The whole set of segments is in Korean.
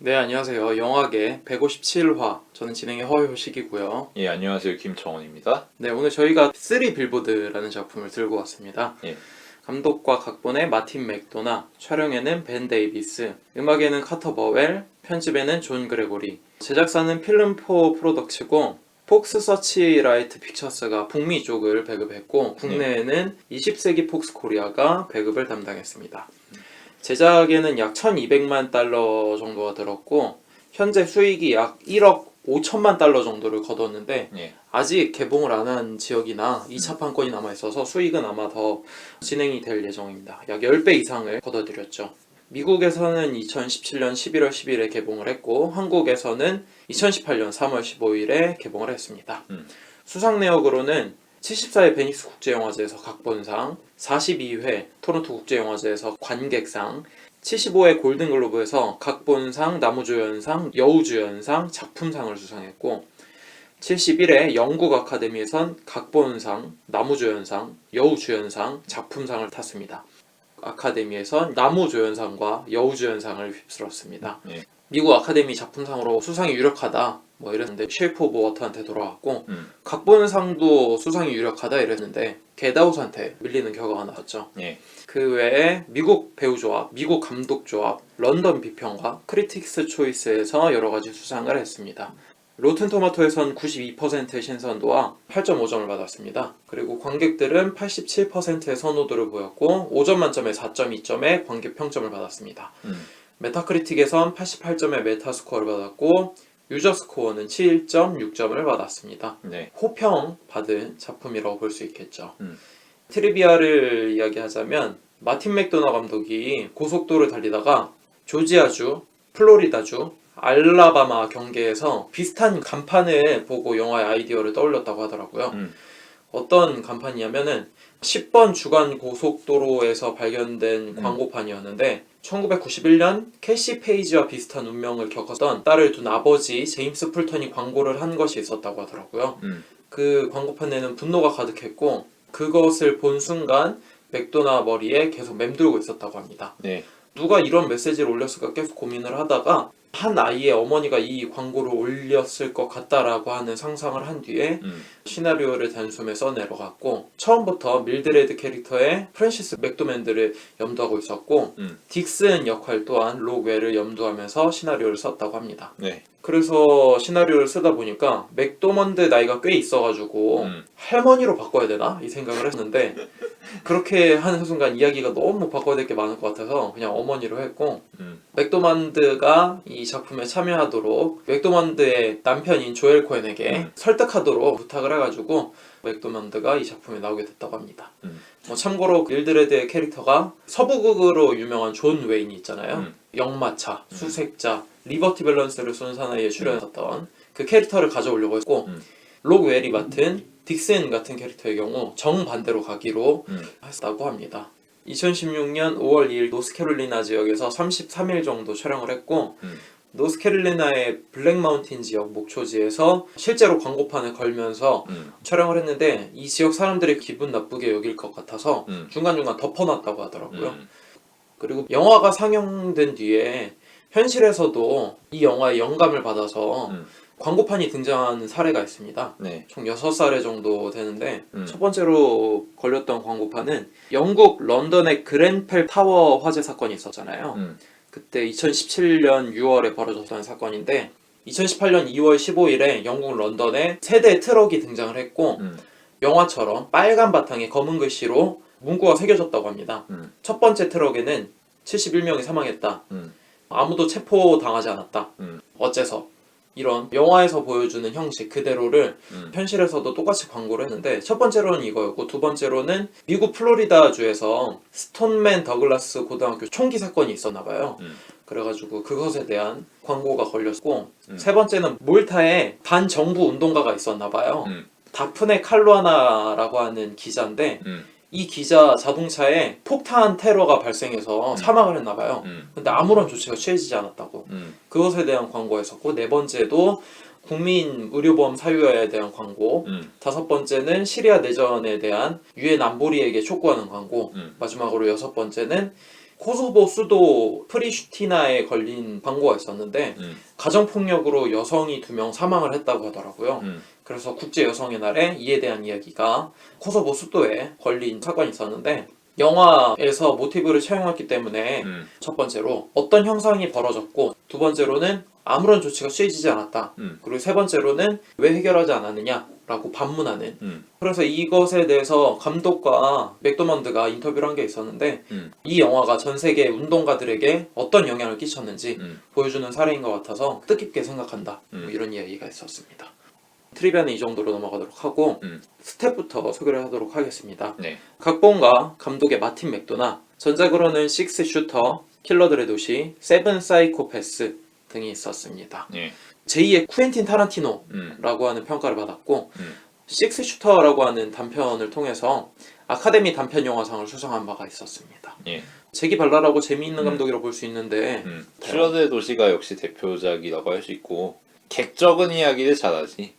네, 안녕하세요. 영화계 157화. 저는 진행의 허효식이고요. 예, 안녕하세요. 김정원입니다. 네, 오늘 저희가 3 빌보드라는 작품을 들고 왔습니다. 예. 감독과 각본의 마틴 맥도나, 촬영에는 벤 데이비스, 음악에는 카터 버웰, 편집에는 존 그레고리, 제작사는 필름4 프로덕츠고 폭스 서치라이트 픽처스가 북미 쪽을 배급했고 국내에는 20세기 폭스 코리아가 배급을 담당했습니다. 제작에는 약 1200만 달러 정도가 들었고 현재 수익이 약 1억 5천만 달러 정도를 거뒀는데 예. 아직 개봉을 안 한 지역이나 2차 판권이 남아있어서 수익은 아마 더 진행이 될 예정입니다. 약 10배 이상을 거둬들였죠. 미국에서는 2017년 11월 10일에 개봉을 했고 한국에서는 2018년 3월 15일에 개봉을 했습니다. 수상 내역으로는 74회 베니스 국제영화제에서 각본상, 42회 토론토 국제영화제에서 관객상, 75회 골든글로브에서 각본상, 나무조연상, 여우주연상, 작품상을 수상했고 71회 영국 아카데미에선 각본상, 나무조연상, 여우주연상, 작품상을 탔습니다. 아카데미에선 나무조연상과 여우주연상을 휩쓸었습니다. 예. 미국 아카데미 작품상으로 수상이 유력하다 뭐 이랬는데 쉐이프 오브 워터한테 돌아왔고 각본상도 수상이 유력하다 이랬는데 겟아웃한테 밀리는 결과가 나왔죠. 예. 그 외에 미국 배우조합, 미국 감독조합, 런던 비평가, 크리틱스 초이스에서 여러가지 수상을 했습니다. 로튼 토마토에선 92%의 신선도와 8.5점을 받았습니다. 그리고 관객들은 87%의 선호도를 보였고 5점 만점에 4.2점의 관객 평점을 받았습니다. 메타크리틱에선 88점의 메타스코어를 받았고 유저 스코어는 7.6점을 받았습니다. 네. 호평 받은 작품이라고 볼 수 있겠죠. 트리비아를 이야기하자면 마틴 맥도나 감독이 고속도로를 달리다가 조지아주, 플로리다주, 알라바마 경계에서 비슷한 간판을 보고 영화의 아이디어를 떠올렸다고 하더라고요. 어떤 간판이냐면은 10번 주간 고속도로에서 발견된 광고판이었는데 1991년 캐시 페이지와 비슷한 운명을 겪었던 딸을 둔 아버지 제임스 풀턴이 광고를 한 것이 있었다고 하더라고요. 그 광고판에는 분노가 가득했고 그것을 본 순간 맥도나 머리에 계속 맴돌고 있었다고 합니다. 네. 누가 이런 메시지를 올렸을까 계속 고민을 하다가 한 아이의 어머니가 이 광고를 올렸을 것 같다라고 하는 상상을 한 뒤에 시나리오를 단숨에 써내려갔고 처음부터 밀드레드 캐릭터의 프랜시스 맥도맨드를 염두하고 있었고 딕슨 역할 또한 록 웰을 염두하면서 시나리오를 썼다고 합니다. 네. 그래서 시나리오를 쓰다 보니까 맥도먼드 나이가 꽤 있어가지고 할머니로 바꿔야 되나? 이 생각을 했는데 그렇게 하는 순간 이야기가 너무 바꿔야 될 게 많을 것 같아서 그냥 어머니로 했고 맥도먼드가 이 작품에 참여하도록 맥도먼드의 남편인 조엘 코엔에게 설득하도록 부탁을 해가지고 맥도먼드가 이 작품에 나오게 됐다고 합니다. 참고로 밀드레드의 캐릭터가 서부극으로 유명한 존 웨인이 있잖아요. 역마차, 수색자, 리버티 밸런스를 쏜 사나이에 출연했던 그 캐릭터를 가져오려고 했고 록 웰이 맡은 딕슨 같은 캐릭터의 경우 정반대로 가기로 했다고 합니다. 2016년 5월 2일 노스캐롤리나 지역에서 33일 정도 촬영을 했고 노스캐롤리나의 블랙 마운틴 지역 목초지에서 실제로 광고판을 걸면서 촬영을 했는데 이 지역 사람들이 기분 나쁘게 여길 것 같아서 중간중간 덮어놨다고 하더라고요. 그리고 영화가 상영된 뒤에 현실에서도 이 영화에 영감을 받아서 광고판이 등장하는 사례가 있습니다. 네. 총 6사례 정도 되는데 첫 번째로 걸렸던 광고판은 영국 런던의 그랜펠 타워 화재 사건이 있었잖아요. 그때 2017년 6월에 벌어졌던 사건인데 2018년 2월 15일에 영국 런던에 세대 트럭이 등장을 했고 영화처럼 빨간 바탕에 검은 글씨로 문구가 새겨졌다고 합니다. 첫 번째 트럭에는 71명이 사망했다. 아무도 체포당하지 않았다. 어째서? 이런 영화에서 보여주는 형식 그대로를 현실에서도 똑같이 광고를 했는데 첫 번째로는 이거였고 두 번째로는 미국 플로리다주에서 스톤맨 더글라스 고등학교 총기 사건이 있었나 봐요. 그래가지고 그것에 대한 광고가 걸렸고 세 번째는 몰타에 반정부 운동가가 있었나 봐요. 다프네 칼루아나라고 하는 기자인데 이 기자 자동차에 폭탄 테러가 발생해서 사망을 했나봐요. 근데 아무런 조치가 취해지지 않았다고. 그것에 대한 광고였었고 네 번째도 국민 의료보험 사유화에 대한 광고, 다섯 번째는 시리아 내전에 대한 유엔 안보리에게 촉구하는 광고, 마지막으로 여섯 번째는 코소보 수도 프리슈티나에 걸린 광고가 있었는데 가정폭력으로 여성이 2명 사망을 했다고 하더라고요. 그래서 국제 여성의 날에 이에 대한 이야기가 코소보 수도에 걸린 사건이 있었는데 영화에서 모티브를 채용했기 때문에 첫 번째로 어떤 형상이 벌어졌고 두 번째로는 아무런 조치가 취해지지 않았다. 그리고 세 번째로는 왜 해결하지 않았느냐라고 반문하는. 그래서 이것에 대해서 감독과 맥도먼드가 인터뷰를 한 게 있었는데 이 영화가 전 세계 운동가들에게 어떤 영향을 끼쳤는지 보여주는 사례인 것 같아서 뜻깊게 생각한다. 뭐 이런 이야기가 있었습니다. 트리비아는 이 정도로 넘어가도록 하고 스텝부터 소개를 하도록 하겠습니다. 네. 각본과 감독의 마틴 맥도나, 전작으로는 식스 슈터, 킬러들의 도시, 세븐 사이코패스 등이 있었습니다. 네. 제2의 쿠엔틴 타란티노라고 하는 평가를 받았고 식스 슈터라고 하는 단편을 통해서 아카데미 단편 영화상을 수상한 바가 있었습니다. 예. 재기 발랄하고 재미있는 감독이라고 볼 수 있는데 킬러들의 도시가 역시 대표작이라고 할 수 있고 객적은 이야기를 잘하지.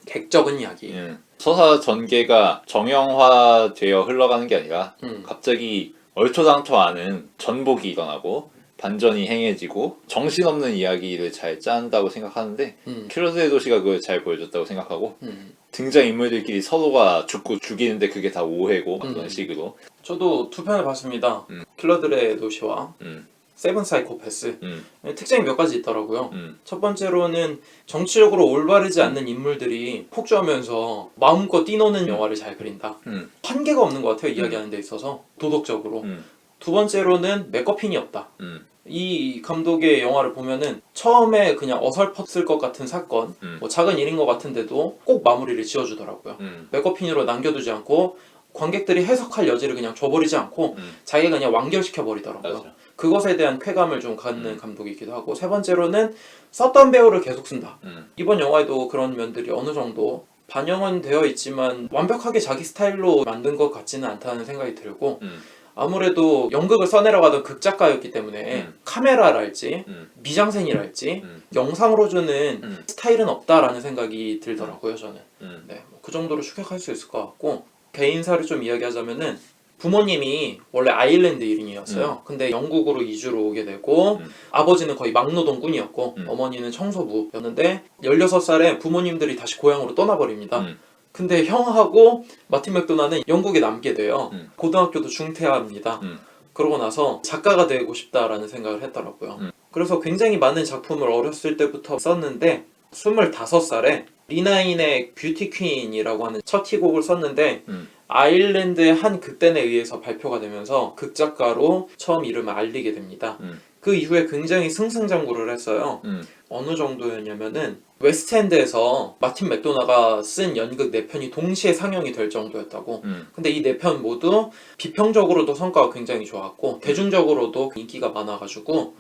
객적은 이야기. 서사 전개가 정형화되어 흘러가는 게 아니라 갑자기 얼토당토않은 전복이 일어나고 반전이 행해지고 정신없는 이야기를 잘 짠다고 생각하는데 킬러들의 도시가 그걸 잘 보여줬다고 생각하고 등장인물들끼리 서로가 죽고 죽이는데 그게 다 오해고 그런 식으로. 저도 두 편을 봤습니다. 킬러들의 도시와 세븐 사이코패스. 특징이 몇 가지 있더라고요. 첫 번째로는 정치적으로 올바르지 않는 인물들이 폭주하면서 마음껏 뛰노는 영화를 잘 그린다. 한계가 없는 것 같아요, 이야기하는 데 있어서. 도덕적으로. 두 번째로는 맥거핀이 없다. 이 감독의 영화를 보면은 처음에 그냥 어설펐을 것 같은 사건, 뭐 작은 일인 것 같은데도 꼭 마무리를 지어주더라고요. 맥거핀으로 남겨두지 않고 관객들이 해석할 여지를 그냥 줘버리지 않고 자기가 그냥 완결시켜버리더라고요. 맞아. 그것에 대한 쾌감을 좀 갖는 감독이기도 하고, 세 번째로는 썼던 배우를 계속 쓴다. 이번 영화에도 그런 면들이 어느 정도 반영은 되어 있지만 완벽하게 자기 스타일로 만든 것 같지는 않다는 생각이 들고, 아무래도 연극을 써내려가던 극작가였기 때문에 카메라랄지 미장센이랄지 영상으로 주는 스타일은 없다라는 생각이 들더라고요, 저는. 네, 그 정도로 추격할 수 있을 것 같고, 개인사를 좀 이야기하자면은 부모님이 원래 아일랜드 이름이었어요. 근데 영국으로 이주를 오게 되고 아버지는 거의 막노동꾼이었고 어머니는 청소부였는데 16살에 부모님들이 다시 고향으로 떠나버립니다. 근데 형하고 마틴 맥도나는 영국에 남게 돼요. 고등학교도 중퇴합니다. 그러고 나서 작가가 되고 싶다라는 생각을 했더라고요. 그래서 굉장히 많은 작품을 어렸을 때부터 썼는데 25살에 리나인의 뷰티 퀸이라고 하는 첫 희곡을 썼는데 아일랜드의 한 극단에 의해서 발표가 되면서 극작가로 처음 이름을 알리게 됩니다. 그 이후에 굉장히 승승장구를 했어요. 어느 정도였냐면은 웨스트엔드에서 마틴 맥도나가 쓴 연극 4편이 동시에 상영이 될 정도였다고. 근데 이 4편 모두 비평적으로도 성과가 굉장히 좋았고 대중적으로도 인기가 많아가지고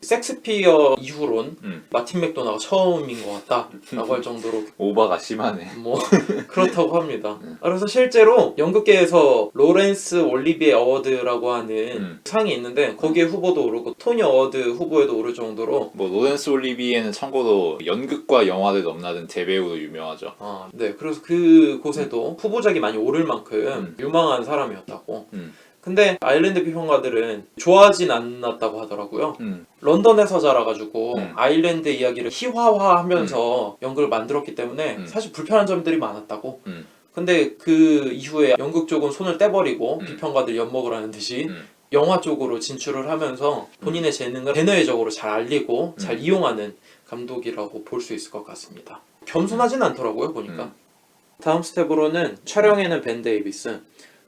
섹스피어 이후론 마틴 맥도나가 처음인 것 같다라고 할 정도로 오바가 심하네. 뭐 그렇다고 합니다. 그래서 실제로 연극계에서 로렌스 올리비에 어워드라고 하는 상이 있는데 거기에 후보도 오르고 토니 어워드 후보에도 오를 정도로. 뭐 로렌스 올리비에는 참고로 연극과 영화를 넘나든 대배우로 유명하죠. 네. 그래서 그곳에도 후보작이 많이 오를 만큼 유망한 사람이었다고. 근데 아일랜드 비평가들은 좋아하진 않았다고 하더라고요. 런던에서 자라가지고 아일랜드 이야기를 희화화하면서 연극을 만들었기 때문에 사실 불편한 점들이 많았다고. 근데 그 이후에 연극 쪽은 손을 떼버리고 비평가들이 엿먹으라는 듯이 영화 쪽으로 진출을 하면서 본인의 재능을 대내외적으로 잘 알리고 잘 이용하는 감독이라고 볼 수 있을 것 같습니다. 겸손하진 않더라고요, 보니까. 다음 스텝으로는 촬영에는 벤 데이비스,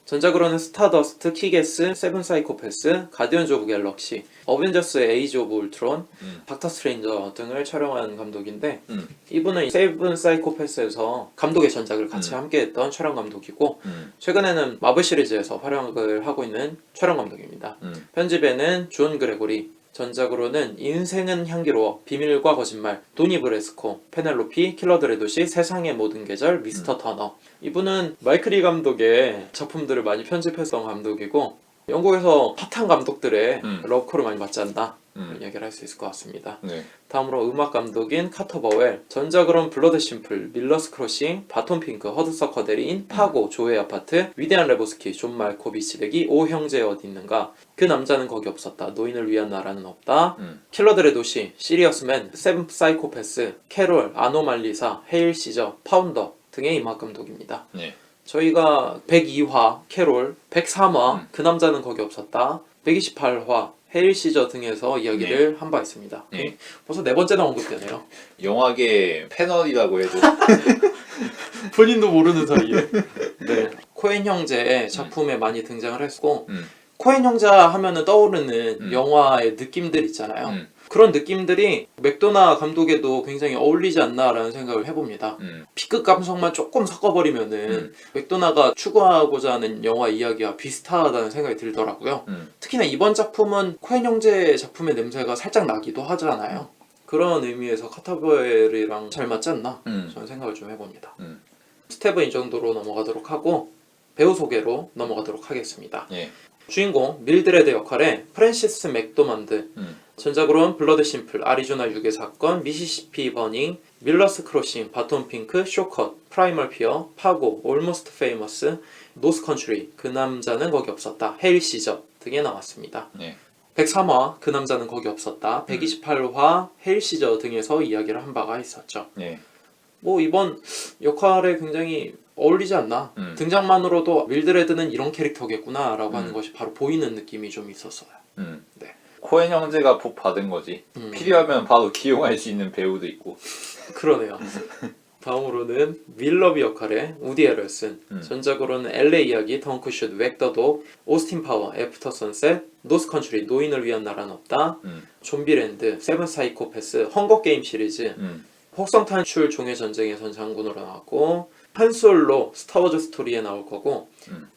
전작으로는 스타더스트, 키게스, 세븐 사이코패스, 가디언즈 오브 갤럭시, 어벤져스 에이지 오브 울트론, 닥터 스트레인저 등을 촬영한 감독인데 이분은 세븐 사이코패스에서 감독의 전작을 같이 함께했던 촬영 감독이고 최근에는 마블 시리즈에서 활약을 하고 있는 촬영 감독입니다. 편집에는 존 그레고리, 전작으로는 인생은 향기로워, 비밀과 거짓말, 도니 브레스코, 페넬로피, 킬러들의 도시, 세상의 모든 계절, 미스터 터너. 이분은 마이클 리 감독의 작품들을 많이 편집했던 감독이고 영국에서 핫한 감독들의 음. 러브콜을 많이 받지 않나 이런 이야기를 할 수 있을 것 같습니다. 네. 다음으로 음악 감독인 카터 버웰, 전작으로는 블러드 심플, 밀러스 크로싱, 바톤 핑크, 허드서커 대리인, 파고, 조의 아파트, 위대한 레보스키, 존 말코비치 대기, 오 형제 어디 있는가, 그 남자는 거기 없었다, 노인을 위한 나라는 없다, 킬러들의 도시, 시리어스맨, 세븐 사이코패스, 캐롤, 아노말리사, 헤일 시저, 파운더 등의 음악 감독입니다. 네. 저희가 102화 캐롤, 103화 그 남자는 거기 없었다, 128화 헤일 시저 등에서 이야기를 한 바 있습니다. 네. 벌써 네 번째나 언급되네요. 영화계 패널이라고 해도 본인도 모르는 사이에. 네. 코엔 형제의 작품에 많이 등장을 했고 코엔 형자 하면은 떠오르는 영화의 느낌들 있잖아요. 그런 느낌들이 맥도나 감독에도 굉장히 어울리지 않나라는 생각을 해봅니다. B급 감성만 조금 섞어버리면은 맥도나가 추구하고자 하는 영화 이야기와 비슷하다는 생각이 들더라고요. 특히나 이번 작품은 코엔 형제 작품의 냄새가 살짝 나기도 하잖아요. 그런 의미에서 카타버엘이랑 잘 맞지 않나 저는 생각을 좀 해봅니다. 스텝은 이 정도로 넘어가도록 하고 배우 소개로 넘어가도록 하겠습니다. 예. 주인공 밀드레드 역할의 프랜시스 맥도먼드, 전작으로는 블러드 심플, 아리조나 유괴 사건, 미시시피 버닝, 밀러스 크로싱, 바톤 핑크, 쇼컷, 프라이멀 피어, 파고, 올모스트 페이머스, 노스 컨트리, 그 남자는 거기 없었다, 헤일 시저 등에 나왔습니다. 네. 103화 그 남자는 거기 없었다, 128화 헤일 시저 등에서 이야기를 한 바가 있었죠. 네. 뭐 이번 역할에 굉장히 어울리지 않나. 등장만으로도 밀드레드는 이런 캐릭터겠구나 라고 하는 것이 바로 보이는 느낌이 좀 있었어요. 네. 코엔 형제가 복 받은 거지. 필요하면 바로 기용할 수 있는 배우도 있고. 그러네요. 다음으로는 윌러비 역할의 우디 에럴슨, 전작으로는 LA 이야기, 덩크슛, 웩더독, 오스틴 파워, 애프터 선셋, 노스 컨트리, 노인을 위한 나라는 없다, 좀비랜드, 세븐 사이코패스, 헝거게임 시리즈, 혹성 탈출 종의 전쟁에선 장군으로 나왔고, 한 솔로 스타워즈 스토리에 나올 거고,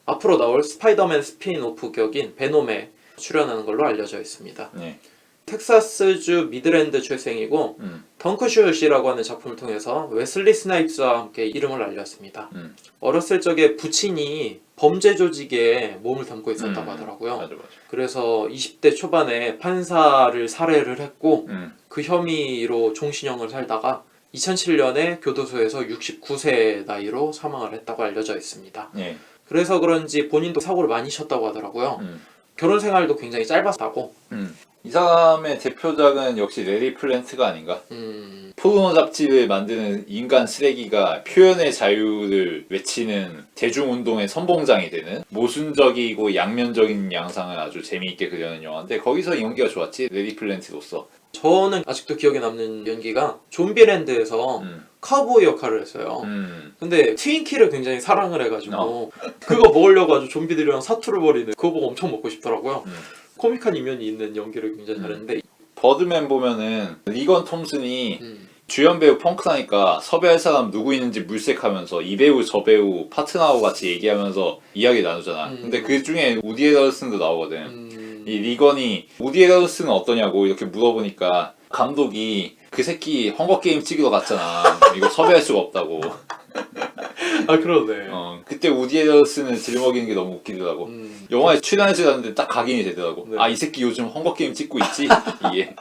앞으로 나올 스파이더맨 스피인오프 격인 베놈에 출연하는 걸로 알려져 있습니다. 네. 텍사스주 미드랜드 출생이고 덩크슛이라고 하는 작품을 통해서 웨슬리 스나이프스와 함께 이름을 알렸습니다. 어렸을 적에 부친이 범죄 조직에 몸을 담고 있었다고 하더라고요. 맞아. 그래서 20대 초반에 판사를 살해를 했고 그 혐의로 종신형을 살다가 2007년에 교도소에서 69세 나이로 사망을 했다고 알려져 있습니다. 네. 그래서 그런지 본인도 사고를 많이 쳤다고 하더라고요. 결혼 생활도 굉장히 짧았다고. 이 사람의 대표작은 역시 레리 플랜트가 아닌가? 포르노 잡지를 만드는 인간 쓰레기가 표현의 자유를 외치는 대중운동의 선봉장이 되는 모순적이고 양면적인 양상을 아주 재미있게 그려낸 영화인데 거기서 연기가 좋았지, 레리 플랜트로서. 저는 아직도 기억에 남는 연기가 좀비랜드에서 카우보이 역할을 했어요. 근데 트윈키를 굉장히 사랑을 해가지고 그거 먹으려고 아주 좀비들이랑 사투를 벌이는 그거 보고 엄청 먹고 싶더라고요. 코믹한 이면이 있는 연기를 굉장히 잘했는데 버드맨 보면은 리건 톰슨이 주연 배우 펑크나니까 섭외할 사람 누구 있는지 물색하면서 이 배우 저 배우 파트너하고 같이 얘기하면서 이야기 나누잖아. 근데 그 중에 우디 에럴슨도 나오거든. 이 리건이 우디 에럴슨은 어떠냐고 이렇게 물어보니까 감독이 그 새끼 헝거게임 찍으러 갔잖아. 이거 섭외할 수가 없다고. 아 그러네. 그때 우디 에럴슨을 들먹이는 게 너무 웃기더라고. 영화에 출연하지 않았는데 딱 각인이 되더라고. 네. 아, 이 새끼 요즘 헝거게임 찍고 있지? 이게.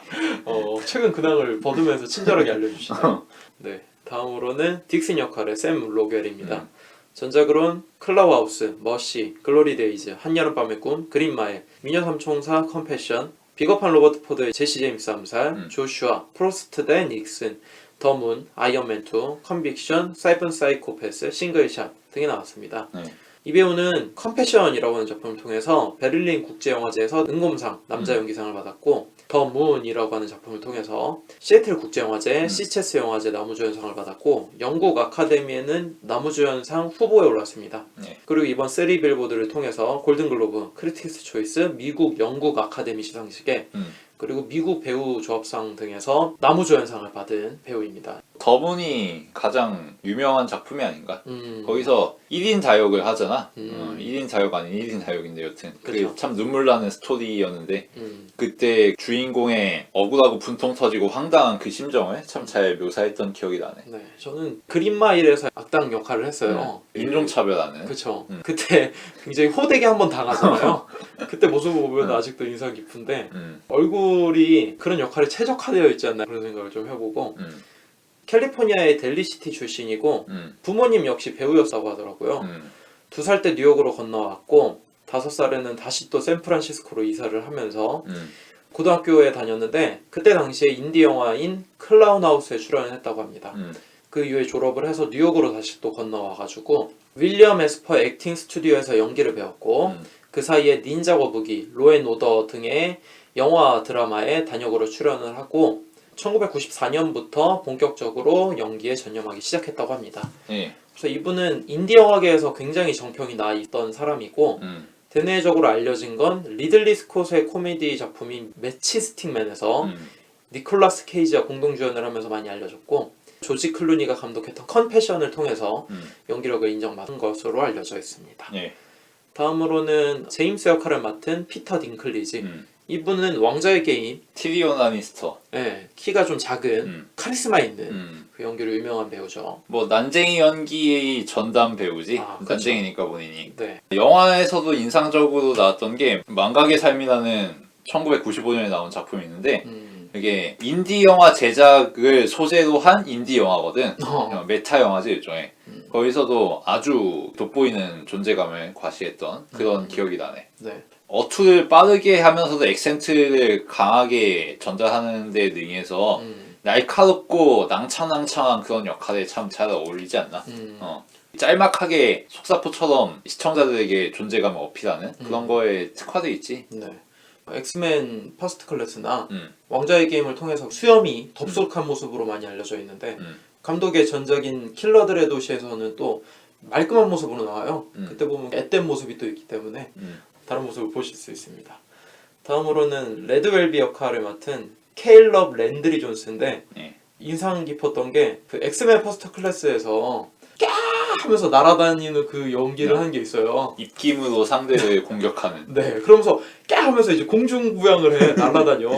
최근 근황을 버드면서 친절하게 알려주시네요. 네. 다음으로는 딕슨 역할의 샘 로겔입니다. 전작으로는 클라우하우스, 머시, 글로리 데이즈, 한여름밤의 꿈, 그린마일, 미녀삼총사 컴패션, 비겁한 로버트 포드의 제시 제임스 암살, 조슈아, 프로스트 대 닉슨, 더문, 아이언맨2, 컨빅션, 사이펀 사이코패스, 싱글샷 등이 나왔습니다. 네. 이 배우는 컴패션이라고 하는 작품을 통해서 베를린 국제영화제에서 은곰상, 남자 연기상을 받았고 더 문이라고 하는 작품을 통해서 시애틀 국제영화제, 시체스 영화제 나무주연상을 받았고 영국 아카데미에는 나무주연상 후보에 올랐습니다. 네. 그리고 이번 3 빌보드를 통해서 골든글로브, 크리틱스 초이스, 미국, 영국 아카데미 시상식에 그리고 미국 배우 조합상 등에서 나무주연상을 받은 배우입니다. 더문이 가장 유명한 작품이 아닌가? 음. 거기서 1인 자역을 하잖아. 음. 1인 자역 아닌 1인 자역인데 여튼 그쵸. 그게 참 눈물 나는 스토리였는데 음. 그때 주인공의 억울하고 분통 터지고 황당한 그 심정을 참 잘 묘사했던 기억이 나네. 네, 저는 그린마일에서 악당 역할을 했어요. 인종차별하는. 그쵸. 그때 굉장히 호되게 한번 당하잖아요. 그때 모습을 보면 음. 아직도 인상 깊은데 음. 얼굴이 그런 역할에 최적화되어 있지 않나 그런 생각을 좀 해보고 캘리포니아의 델리시티 출신이고 부모님 역시 배우였다고 하더라고요. 2살 때 뉴욕으로 건너왔고 5살에는 다시 또 샌프란시스코로 이사를 하면서 고등학교에 다녔는데 그때 당시에 인디 영화인 클라운하우스에 출연을 했다고 합니다. 그 이후에 졸업을 해서 뉴욕으로 다시 또 건너와가지고 윌리엄 에스퍼 액팅 스튜디오에서 연기를 배웠고 그 사이에 닌자 거북이, 로앤오더 등의 영화 드라마에 단역으로 출연을 하고 1994년부터 본격적으로 연기에 전념하기 시작했다고 합니다. 예. 그래서 이분은 인디 영화계에서 굉장히 정평이 나 있던 사람이고 대내적으로 알려진 건 리들리 스콧의 코미디 작품인 매치 스틱맨에서 니콜라스 케이지와 공동 주연을 하면서 많이 알려졌고 조지 클루니가 감독했던 컨페션을 통해서 연기력을 인정받은 것으로 알려져 있습니다. 예. 다음으로는 제임스 역할을 맡은 피터 딩클리지. 이분은 왕자의 게임, 티리온 라니스터. 네, 키가 좀 작은 카리스마 있는 그 연기로 유명한 배우죠. 뭐 난쟁이 연기의 전담 배우지. 아, 그쵸. 난쟁이니까 본인이. 네. 영화에서도 인상적으로 나왔던 게 망각의 삶이라는 1995년에 나온 작품이 있는데 이게 인디 영화 제작을 소재로 한 인디 영화거든. 메타 영화지 일종의. 거기서도 아주 돋보이는 존재감을 과시했던 그런 기억이 나네. 네. 어투를 빠르게 하면서도 액센트를 강하게 전달하는 데 능해서 날카롭고 낭창낭창한 그런 역할에 참 잘 어울리지 않나? 짤막하게 속사포처럼 시청자들에게 존재감을 어필하는 그런 거에 특화돼 있지. 네. 엑스맨 퍼스트 클래스나 왕자의 게임을 통해서 수염이 덥석한 모습으로 많이 알려져 있는데 감독의 전작인 킬러들의 도시에서는 또 말끔한 모습으로 나와요. 그때 보면 앳된 모습이 또 있기 때문에 다른 모습을 보실 수 있습니다. 다음으로는 레드웰비 역할을 맡은 케일럽 랜드리 존스인데 네. 인상 깊었던 게 그 엑스맨 퍼스트 클래스에서 까 하면서 날아다니는 그 연기를 하는 게 있어요. 입김으로 상대를 공격하는. 네, 그러면서 까 하면서 이제 공중부양을 해 날아다녀.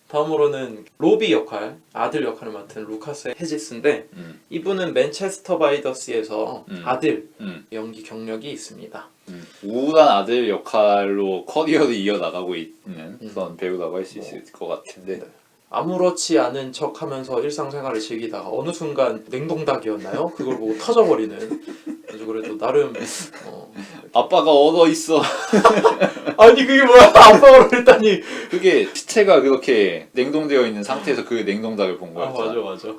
다음으로는 로비 역할, 아들 역할을 맡은 루카스 헤지스인데 이분은 맨체스터 바이 더 시에서 아들 연기 경력이 있습니다. 우울한 아들 역할로 커리어를 이어나가고 있는 그런 배우라고 할 수 있을 것 같은데. 네. 아무렇지 않은 척 하면서 일상생활을 즐기다가 어느 순간 냉동닭이었나요? 그걸 보고 터져버리는 아주 그래도 나름 아빠가 얼어 있어. 아니 그게 뭐야 아빠로 했다니 그게 시체가 그렇게 냉동되어 있는 상태에서 그 냉동닭을 본 아 거였잖아. 맞아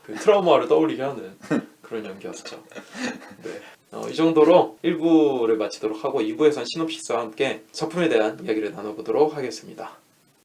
그 트라우마를 떠올리게 하는 그런 연기였죠. 네. 이 정도로 1부를 마치도록 하고 2부에선 시놉시스와 함께 작품에 대한 이야기를 나눠보도록 하겠습니다.